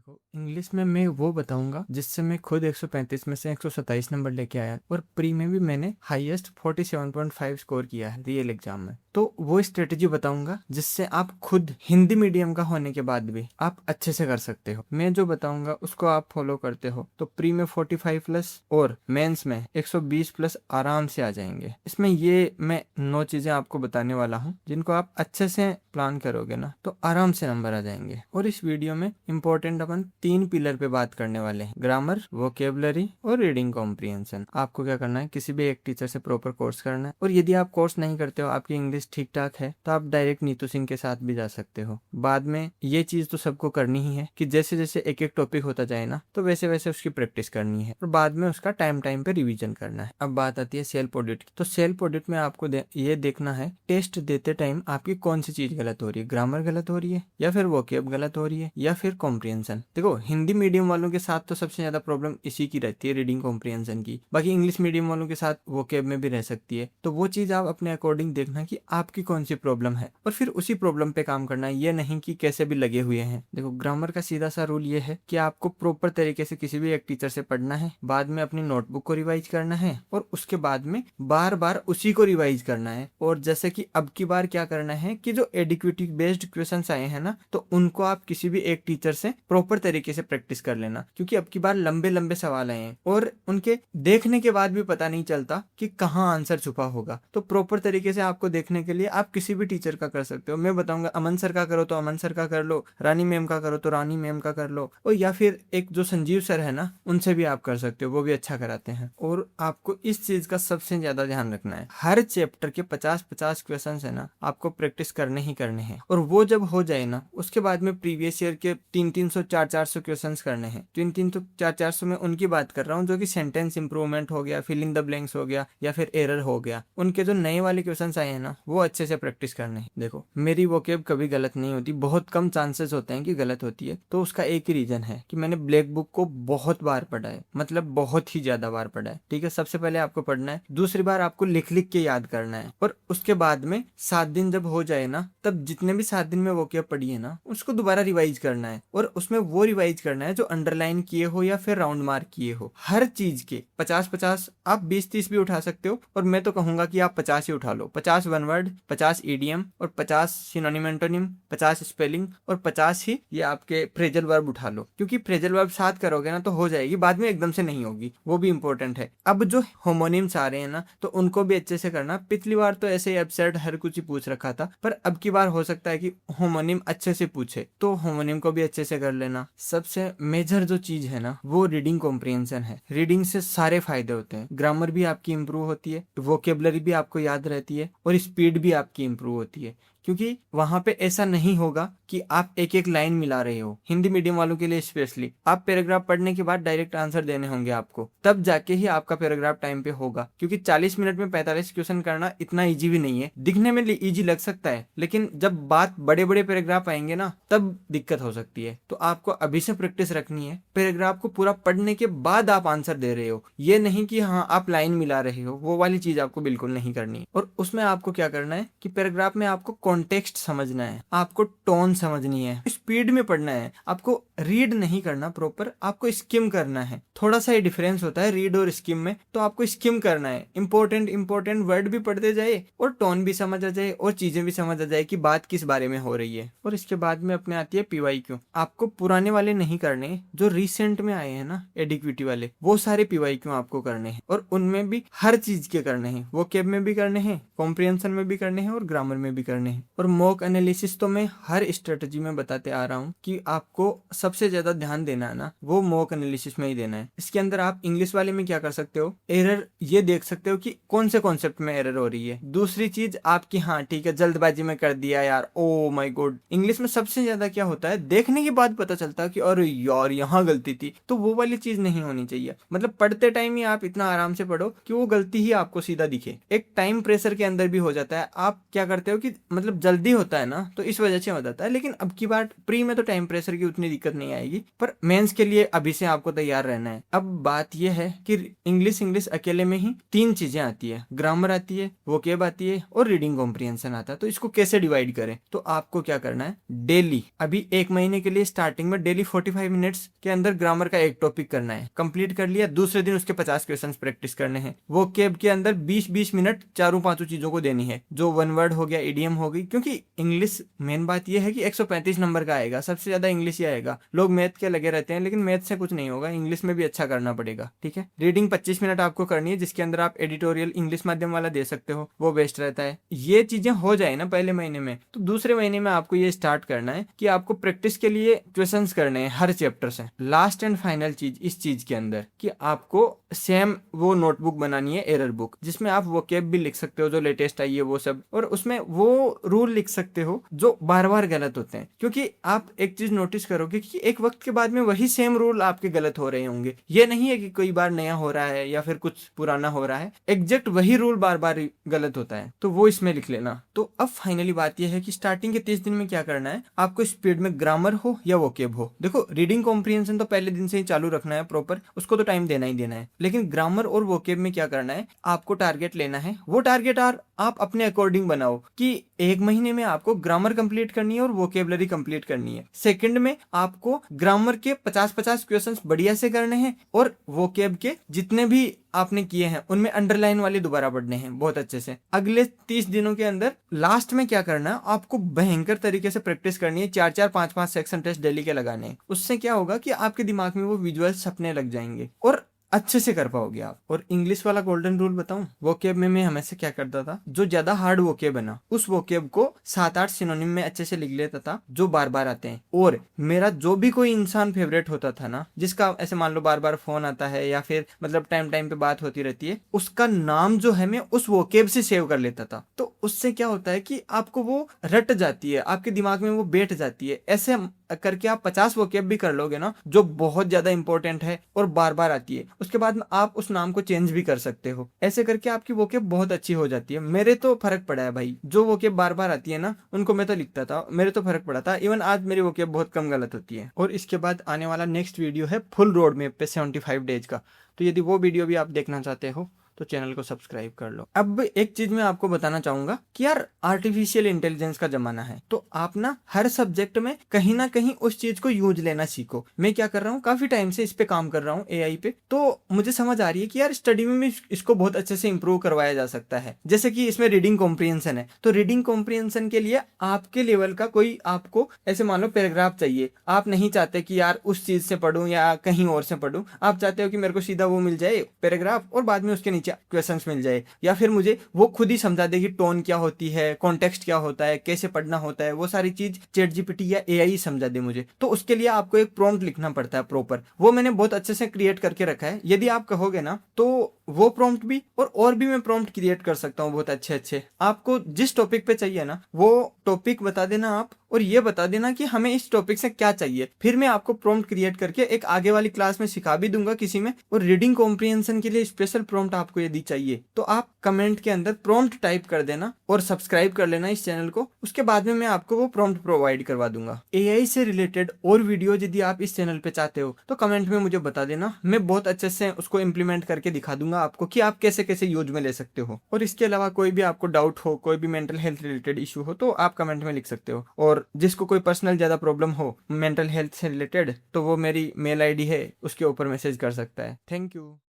देखो इंग्लिश में मैं वो बताऊंगा जिससे मैं खुद 135 में से 127 नंबर लेके आया और प्री में भी मैंने हाईएस्ट 47.5 स्कोर किया है रियल एग्जाम में। तो वो स्ट्रेटेजी बताऊंगा जिससे आप खुद हिंदी मीडियम का होने के बाद भी आप अच्छे से कर सकते हो। मैं जो बताऊंगा उसको आप फॉलो करते हो तो प्री में 45 प्लस और मेंस में 120 प्लस आराम से आ जाएंगे। इसमें ये मैं 9 चीजें आपको बताने वाला हूँ जिनको आप अच्छे से प्लान करोगे ना तो आराम से नंबर आ जाएंगे। और इस वीडियो में इंपॉर्टेंट अपन 3 पिलर पे बात करने वाले हैं, ग्रामर, वोकेबलरी और रीडिंग कॉम्प्रिहेंशन। आपको क्या करना है, किसी भी एक टीचर से प्रॉपर कोर्स करना है। और यदि आप कोर्स नहीं करते हो, आपकी इंग्लिश ठीक ठाक है, तो आप डायरेक्ट नीतू सिंह के साथ भी जा सकते हो। बाद में ये चीज तो सबको करनी ही है कि जैसे जैसे एक एक टॉपिक होता जाए ना तो वैसे वैसे उसकी प्रैक्टिस करनी है और बाद में उसका टाइम टाइम पे रिवीजन करना है। अब बात आती है सेल्फ ऑडिट की। तो सेल्फ ऑडिट में आपको ये देखना है टेस्ट देते टाइम आपकी कौन सी चीज गलत हो रही है, ग्रामर गलत हो रही है या फिर वोकेब गलत हो रही है या फिर कॉम्प्रिहेंशन। देखो हिंदी मीडियम वालों के साथ तो सबसे ज्यादा प्रॉब्लम इसी की रहती है, रीडिंग कॉम्प्रिहेंशन की। बाकी इंग्लिश मीडियम वालों के साथ वोकेब में भी रह सकती है। तो वो चीज आप अपने अकॉर्डिंग देखना कि आपकी कौन सी प्रॉब्लम है और फिर उसी प्रॉब्लम पे काम करना है, ये नहीं कि कैसे भी लगे हुए हैं। देखो ग्रामर का सीधा सा रूल ये है कि आपको प्रॉपर तरीके से किसी भी एक टीचर से पढ़ना है, बाद में अपनी नोटबुक को रिवाइज करना है और उसके बाद में बार बार उसी को रिवाइज करना है। और जैसे कि अब की बार क्या करना है कि जो एडिक्विटी बेस्ड क्वेश्चंस आए हैं ना तो उनको आप किसी भी एक टीचर से प्रॉपर तरीके से प्रैक्टिस कर लेना, क्योंकि अब की बार लंबे लंबे सवाल आए हैं और उनके देखने के बाद भी पता नहीं चलता कि कहाँ आंसर छुपा होगा। तो प्रॉपर तरीके से आपको देखने के लिए आप किसी भी टीचर का कर सकते हो। मैं बताऊंगा अमन सर का करो तो अमन सर का कर लो, रानी मैम का करो तो रानी मैम का कर लो, और या फिर एक जो संजीव सर है ना उनसे भी आप कर सकते हो, वो भी अच्छा कराते हैं। और आपको इस चीज का सबसे ज्यादा ध्यान रखना है, हर चैप्टर के 50-50 क्वेश्चन है ना आपको प्रैक्टिस करने ही करने हैं। और वो जब हो जाए ना उसके बाद में प्रीवियस ईयर के 300-300 400-400 क्वेश्चन करने हैं। 300-300 400-400 में उनकी बात कर रहा हूँ जो कि सेंटेंस इंप्रूवमेंट हो गया, फिलिंग द ब्लैंक्स हो गया या फिर एरर हो गया। उनके जो नए वाले क्वेश्चन आए हैं ना वो अच्छे से प्रैक्टिस करने हैं। देखो मेरी वोकेब कभी गलत नहीं होती, बहुत कम चांसेस होते हैं कि गलत होती है। तो उसका एक ही रीजन है कि मैंने ब्लैक बुक को बहुत बार पढ़ा है, मतलब बहुत ही ज्यादा बार पढ़ा है। ठीक है, सबसे पहले आपको पढ़ना है, दूसरी बार आपको लिख लिख के याद करना है और उसके बाद में 7 दिन जब हो जाए ना तब जितने भी 7 दिन में वोकेब पढ़ी है ना उसको दोबारा रिवाइज करना है। और उसमें वो रिवाइज करना है जो अंडरलाइन किए हो या फिर राउंड मार्क किए हो। हर चीज के 50-50, आप 20-30 भी उठा सकते हो और मैं तो कहूंगा कि आप 50 ही उठा लो। 50 वन वर्ड, 50 ईडीएम और 50 सिनोनिम एंटोनिम, 50 स्पेलिंग और 50 ही ये आपके फ्रेजल वर्ब उठा लो, क्योंकि फ्रेजल वर्ब 7 करोगे ना तो हो जाएगी, बाद में एकदम से नहीं होगी, वो भी इंपॉर्टेंट है। अब जो होमोनिम्स आ रहे हैं ना तो उनको भी अच्छे से करना। पिछली बार तो ऐसे ही एब्सर्ड हर कुछ ही पूछ रखा था, पर अब की बार हो सकता है कि होमोनिम अच्छे से पूछे, तो होमोनिम को भी अच्छे से कर लेना। सबसे मेजर जो चीज है ना वो रीडिंग कॉम्प्रिहेंशन है। रीडिंग से सारे फायदे होते हैं, ग्रामर भी आपकी इंप्रूव होती है, वोकेबलरी भी आपको याद रहती है और स्पीड भी आपकी इंप्रूव होती है। क्योंकि वहां पे ऐसा नहीं होगा कि आप एक एक लाइन मिला रहे हो। हिंदी मीडियम वालों के लिए स्पेशली आप पैराग्राफ पढ़ने के बाद डायरेक्ट आंसर देने होंगे आपको, तब जाके ही आपका पैराग्राफ टाइम पे होगा। क्योंकि 40 मिनट में 45 क्वेश्चन करना इतना इजी भी नहीं है, दिखने में इजी लग सकता है लेकिन जब बात बड़े बड़े पैराग्राफ आएंगे ना तब दिक्कत हो सकती है। तो आपको अभी से प्रैक्टिस रखनी है, पैराग्राफ को पूरा पढ़ने के बाद आप आंसर दे रहे हो, ये नहीं कि हाँ आप लाइन मिला रहे हो, वो वाली चीज आपको बिल्कुल नहीं करनी। और उसमें आपको क्या करना है कि पैराग्राफ में आपको कॉन्टेक्स्ट समझना है, आपको टोन समझनी है, स्पीड में पढ़ना है, आपको रीड नहीं करना प्रॉपर, आपको स्किम करना है। थोड़ा सा ही डिफरेंस होता है रीड और स्किम में, तो आपको स्किम करना है। इंपॉर्टेंट वर्ड भी पढ़ते जाए और टोन भी समझ आ जाए और चीजें भी समझ आ जाए कि बात किस बारे में हो रही है। और इसके बाद में अपने आती है पीवाईक्यू। आपको पुराने वाले नहीं करने, जो रिसेंट में आए हैं ना एडिक्विटी वाले, वो सारे पीवाईक्यू आपको करने हैं और उनमें भी हर चीज के करने हैं, वोकेब में भी करने हैं, कॉम्प्रिहेंशन में भी करने हैं और ग्रामर में भी करने हैं। और मॉक एनालिसिस तो मैं हर स्ट्रेटजी में बताते आ रहा हूँ कि आपको सबसे ज्यादा ध्यान देना है ना वो मॉक एनालिसिस में ही देना है। इसके अंदर आप इंग्लिश वाले में क्या कर सकते हो, एरर ये देख सकते हो कि कौन से कॉन्सेप्ट में एरर हो रही है। दूसरी चीज आपकी, हाँ ठीक है जल्दबाजी में कर दिया यार, ओ माय गॉड। इंग्लिश में सबसे ज्यादा क्या होता है, देखने के बाद पता चलता है कि अरे यार यहाँ गलती थी, तो वो वाली चीज नहीं होनी चाहिए। मतलब पढ़ते टाइम ही आप इतना आराम से पढ़ो कि वो गलती ही आपको सीधा दिखे। एक टाइम प्रेशर के अंदर भी हो जाता है, आप क्या करते हो कि मतलब मतलब जल्दी होता है ना, तो इस वजह से हो जाता है। लेकिन अब की बात, प्री में तो टाइम प्रेशर की उतनी दिक्कत नहीं आएगी, पर मेंस के लिए अभी से आपको तैयार रहना है। अब बात यह है कि इंग्लिश अकेले में ही 3 चीजें आती है, ग्रामर आती है, वोकेब आती है और रीडिंग कॉम्प्रिहेंशन आता है। तो इसको कैसे डिवाइड करें? तो आपको क्या करना है, डेली अभी 1 महीने के लिए स्टार्टिंग में डेली 45 मिनट्स के अंदर ग्रामर का एक टॉपिक करना है, कंप्लीट कर लिया, दूसरे दिन उसके 50 क्वेश्चंस प्रैक्टिस करने हैं। वोकेब के अंदर 20-20 मिनट चारों पांचों चीजों को देनी है, जो वन वर्ड हो गया, इडियम हो गई, क्योंकि इंग्लिश मेन बात यह है कि 135 नंबर का आएगा, सबसे ज्यादा इंग्लिश ही आएगा। लोग मैथ के लगे रहते हैं, लेकिन मैथ से कुछ नहीं होगा, इंग्लिश में भी अच्छा करना पड़ेगा, ठीक है। रीडिंग 25 मिनट आपको करनी है, जिसके अंदर आप एडिटोरियल इंग्लिश माध्यम वाला दे सकते हो, वो बेस्ट रहता है। ये चीजें हो जाए ना पहले महीने में, तो दूसरे महीने में आपको ये स्टार्ट करना है कि आपको प्रैक्टिस के लिए क्वेश्चंस करने हैं हर चैप्टर से। लास्ट एंड फाइनल चीज इस चीज के अंदर कि आपको सेम वो नोटबुक बनानी है, एरर बुक, जिसमें आप वोकेब भी लिख सकते हो जो लेटेस्ट आई है वो सब, और उसमें वो रूल लिख सकते हो जो बार बार गलत होते हैं। क्योंकि आप एक चीज नोटिस करोगे कि एक वक्त के बाद में वही सेम रूल आपके गलत हो रहे होंगे। ये नहीं है कि कोई बार नया हो रहा है या फिर कुछ पुराना हो रहा है, एग्जैक्ट वही रूल बार बार गलत होता है, तो वो इसमें लिख लेना। तो अब फाइनली बात यह है कि स्टार्टिंग के 30 दिन में क्या करना है, आपको स्पीड में ग्रामर हो या वोकेब हो, देखो रीडिंग कॉम्प्रिहेंशन तो पहले दिन से ही चालू रखना है प्रॉपर, उसको तो टाइम देना ही देना है। लेकिन ग्रामर और वोकेब में क्या करना है, आपको टारगेट लेना है। वो टारगेट आप अपने अकॉर्डिंग बनाओ कि 1 महीने में आपको ग्रामर कंप्लीट करनी है और वोकेबलरी कंप्लीट करनी है। सेकंड में आपको ग्रामर के 50-50 क्वेश्चंस बढ़िया से करने हैं, और वोकेब के जितने भी आपने किए हैं उनमें अंडरलाइन वाले दोबारा पढ़ने हैं बहुत अच्छे से। अगले 30 दिनों के अंदर लास्ट में क्या करना है, आपको भयंकर तरीके से प्रैक्टिस करनी है, 4-4 5-5 सेक्शन टेस्ट डेली के लगाने हैं। उससे क्या होगा कि आपके दिमाग में वो विजुअल छपने लग जाएंगे और अच्छे से कर पाओगे आप। और इंग्लिश वाला गोल्डन रूल बताऊं, वोकेब में मैं हमेशा क्या करता था, जो ज्यादा हार्ड वोकेब है ना, उस वोकेब को 7-8 सिनोनिम में अच्छे से लिख लेता था जो बार बार आते हैं। और मेरा जो भी कोई इंसान फेवरेट होता था ना, जिसका ऐसे मान लो बार बार फोन आता है या फिर मतलब टाइम टाइम पे बात होती रहती है, उसका नाम जो है मैं उस वोकेब से सेव कर लेता था। तो उससे क्या होता है कि आपको वो रट जाती है, आपके दिमाग में वो बैठ जाती है। ऐसे करके आप 50 वोकेब भी कर लोगे ना, जो बहुत ज्यादा इंपॉर्टेंट है और बार बार आती है, उसके बाद में आप उस नाम को चेंज भी कर सकते हो। ऐसे करके आपकी वोकेब बहुत अच्छी हो जाती है। मेरे तो फर्क पड़ा है भाई, जो वोकेब बार बार आती है ना उनको मैं तो लिखता था, मेरे तो फर्क पड़ा था। इवन आज मेरी वोकेब बहुत कम गलत होती है। और इसके बाद आने वाला नेक्स्ट वीडियो है फुल रोड मैप पे 75 डेज का, तो यदि वो वीडियो भी आप देखना चाहते हो तो चैनल को सब्सक्राइब कर लो। अब एक चीज मैं आपको बताना चाहूंगा कि यार आर्टिफिशियल इंटेलिजेंस का जमाना है, तो आप ना हर सब्जेक्ट में कहीं ना कहीं उस चीज को यूज लेना सीखो। मैं क्या कर रहा हूँ, काफी टाइम से इस पे काम कर रहा हूँ, एआई पे, तो मुझे समझ आ रही है कि यार स्टडी में भी इसको बहुत अच्छे से इंप्रूव करवाया जा सकता है। जैसे कि इसमें रीडिंग कॉम्प्रिहेंशन है, तो रीडिंग कॉम्प्रिहेंशन के लिए आपके लेवल का कोई आपको ऐसे मान लो पैराग्राफ चाहिए, आप नहीं चाहते कि यार उस चीज से पढ़ूं या कहीं और से पढ़ूं, आप चाहते हो कि मेरे को सीधा वो मिल जाए पैराग्राफ और बाद में उसके नीचे क्वेश्चंस मिल जाए, या फिर मुझे वो खुद ही समझा दे कि टोन क्या होती है, कॉन्टेक्स्ट क्या होता है, कैसे पढ़ना होता है, वो सारी चीज चैट जीपीटी या एआई समझा दे मुझे। तो उसके लिए आपको एक प्रॉम्प्ट लिखना पड़ता है प्रॉपर, वो मैंने बहुत अच्छे से क्रिएट करके रखा है। यदि आप कहोगे ना तो वो प्रॉम्प्ट भी और भी मैं प्रॉम्प्ट क्रिएट कर सकता हूँ बहुत अच्छे अच्छे। आपको जिस टॉपिक पे चाहिए ना वो टॉपिक बता देना आप, और ये बता देना कि हमें इस टॉपिक से क्या चाहिए, फिर मैं आपको प्रॉम्प्ट क्रिएट करके एक आगे वाली क्लास में सिखा भी दूंगा किसी में। और रीडिंग कॉम्प्रिहेंशन के लिए स्पेशल प्रॉम्प्ट आपको यदि चाहिए तो आप कमेंट के अंदर प्रॉम्प्ट टाइप कर देना और सब्सक्राइब कर लेना इस चैनल को, उसके बाद में मैं आपको वो प्रॉम्प्ट प्रोवाइड करवा दूंगा। एआई से रिलेटेड और वीडियो यदि आप इस चैनल पे चाहते हो तो कमेंट में मुझे बता देना, मैं बहुत अच्छे से उसको इम्प्लीमेंट करके दिखा दूंगा आपको कि आप कैसे कैसे यूज में ले सकते हो। और इसके अलावा कोई भी आपको डाउट हो, कोई भी मेंटल हेल्थ रिलेटेड इशू हो, तो आप कमेंट में लिख सकते हो। और जिसको कोई पर्सनल ज्यादा प्रॉब्लम हो मेंटल हेल्थ से रिलेटेड, तो वो मेरी मेल आईडी है उसके ऊपर मैसेज कर सकता है। Thank you.